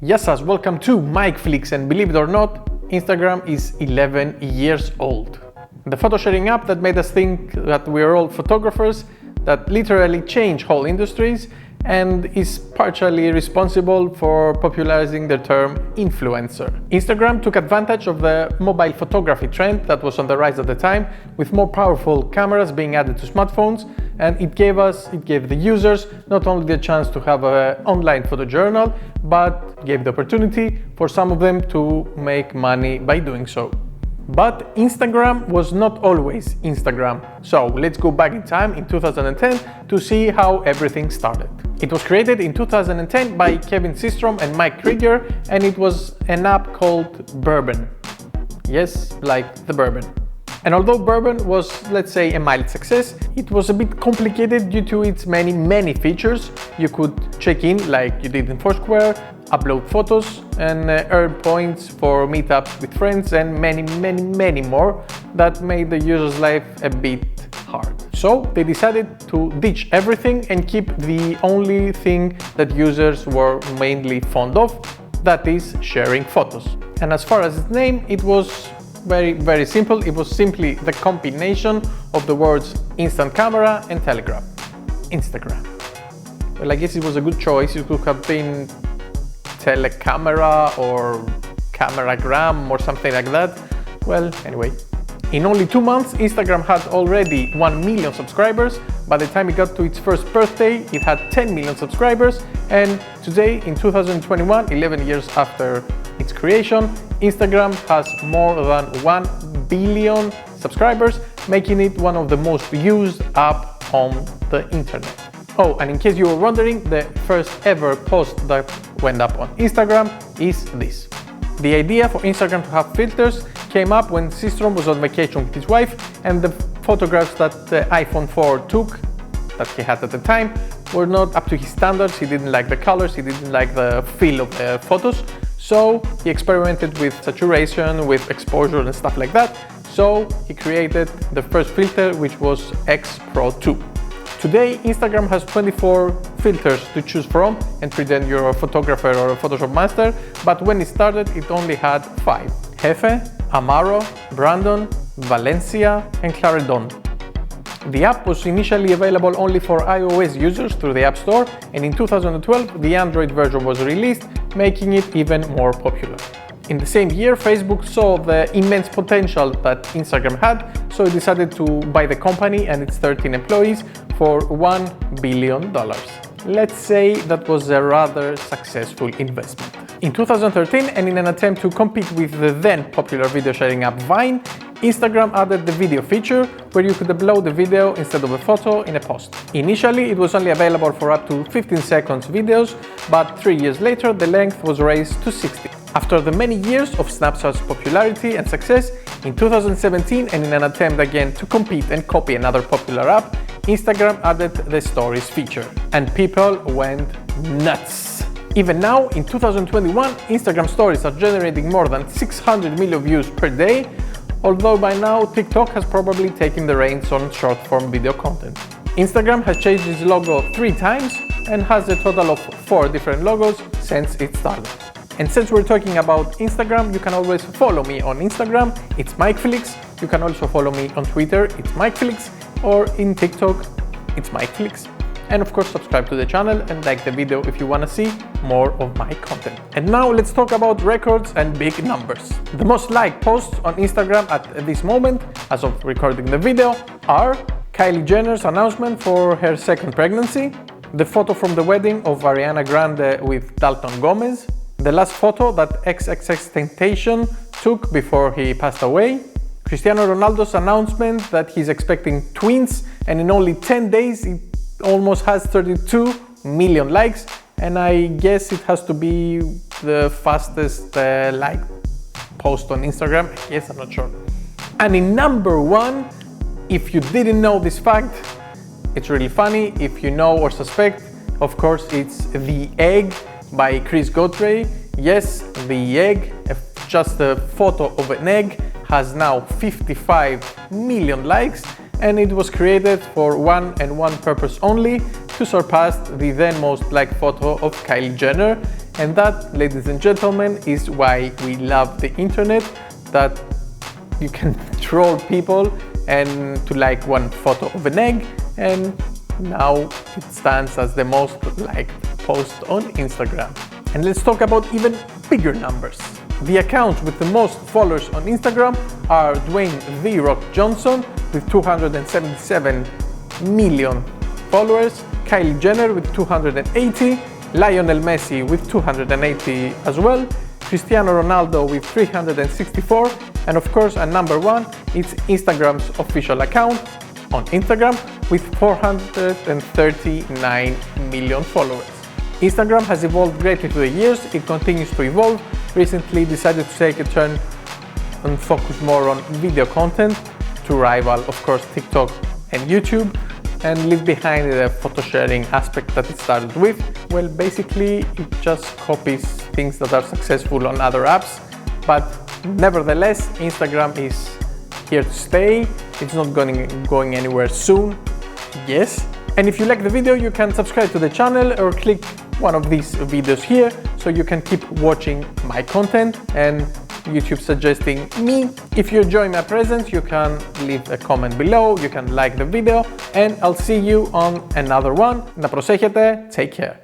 Yes, welcome to MikeFlix, and believe it or not, Instagram is 11 years old. The photo sharing app that made us think that we are all photographers, that literally changed whole industries, and is partially responsible for popularizing the term influencer. Instagram took advantage of the mobile photography trend that was on the rise at the time, with more powerful cameras being added to smartphones, and it gave the users not only the chance to have an online photojournal, but gave the opportunity for some of them to make money by doing so. But Instagram was not always Instagram. So let's go back in time in 2010 to see how everything started. It was created in 2010 by Kevin Systrom and Mike Krieger, and it was an app called Burbn. Yes, like the bourbon. And although Burbn was, let's say, a mild success, it was a bit complicated due to its many features. You could check in like you did in Foursquare, upload photos, and earn points for meetups with friends, and many more that made the user's life a bit hard. So they decided to ditch everything and keep the only thing that users were mainly fond of, that is sharing photos. And as far as its name, it was very simple. It was simply the combination of the words instant camera and telegram. Instagram. Well, I guess it was a good choice. It could have been telecamera or cameragram or something like that. Well, anyway. In only 2 months, Instagram had already 1 million subscribers. By the time it got to its first birthday, it had 10 million subscribers. And today, in 2021, 11 years after its creation, Instagram has more than 1 billion subscribers, making it one of the most used apps on the internet. Oh, and in case you were wondering, the first ever post that went up on Instagram is this. The idea for Instagram to have filters came up when Systrom was on vacation with his wife, and the photographs that the iPhone 4 took, that he had at the time, were not up to his standards. He didn't like the colors, he didn't like the feel of the photos, so he experimented with saturation, with exposure and stuff like that. So he created the first filter, which was X Pro 2. Today, Instagram has 24 filters to choose from and pretend you're a photographer or a Photoshop master, but when it started, it only had 5. Jefe, Amaro, Brandon, Valencia, and Claredon. The app was initially available only for iOS users through the App Store, and in 2012, the Android version was released, making it even more popular. In the same year, Facebook saw the immense potential that Instagram had, so it decided to buy the company and its 13 employees for $1 billion. Let's say that was a rather successful investment. In 2013, and in an attempt to compete with the then popular video sharing app Vine, Instagram added the video feature, where you could upload a video instead of a photo in a post. Initially, it was only available for up to 15 seconds videos, but 3 years later, the length was raised to 60. After the many years of Snapchat's popularity and success, in 2017, and in an attempt again to compete and copy another popular app, Instagram added the Stories feature, and people went nuts. Even now, in 2021, Instagram Stories are generating more than 600 million views per day, although by now TikTok has probably taken the reins on short-form video content. Instagram has changed its logo 3 times and has a total of 4 different logos since it started. And since we're talking about Instagram, you can always follow me on Instagram, it's MikeFlix. You can also follow me on Twitter, it's MikeFlix, or in TikTok, it's MikeFlix. And of course, subscribe to the channel and like the video if you want to see more of my content. And now let's talk about records and big numbers. The most liked posts on Instagram at this moment, as of recording the video, are Kylie Jenner's announcement for her second pregnancy, the photo from the wedding of Ariana Grande with Dalton Gomez, the last photo that XXXTentacion took before he passed away, Cristiano Ronaldo's announcement that he's expecting twins, and in only 10 days it almost has 32 million likes, and I guess it has to be the fastest liked post on Instagram. Yes, I'm not sure. And in number 1, if you didn't know this fact, it's really funny. If you know or suspect, of course, it's The Egg by Chris Godfrey. Yes, The Egg, just a photo of an egg, has now 55 million likes, and it was created for one and one purpose only, to surpass the then most liked photo of Kylie Jenner. And that, ladies and gentlemen, is why we love the internet, that you can troll people and to like one photo of an egg, and now it stands as the most liked post on Instagram. And let's talk about even bigger numbers. The accounts with the most followers on Instagram are Dwayne "The Rock" Johnson with 277 million followers, Kylie Jenner with 280, Lionel Messi with 280 as well, Cristiano Ronaldo with 364, and of course at number one, it's Instagram's official account on Instagram with 439 million followers. Instagram has evolved greatly through the years. It continues to evolve. Recently decided to take a turn and focus more on video content to rival, of course, TikTok and YouTube, and leave behind the photo sharing aspect that it started with. Well, basically it just copies things that are successful on other apps, but nevertheless Instagram is here to stay. It's not going anywhere soon, yes. And if you like the video, you can subscribe to the channel or click one of these videos here so you can keep watching my content and YouTube suggesting me. If you enjoy my presence, you can leave a comment below, you can like the video, and I'll see you on another one. Να προσέχετε, take care.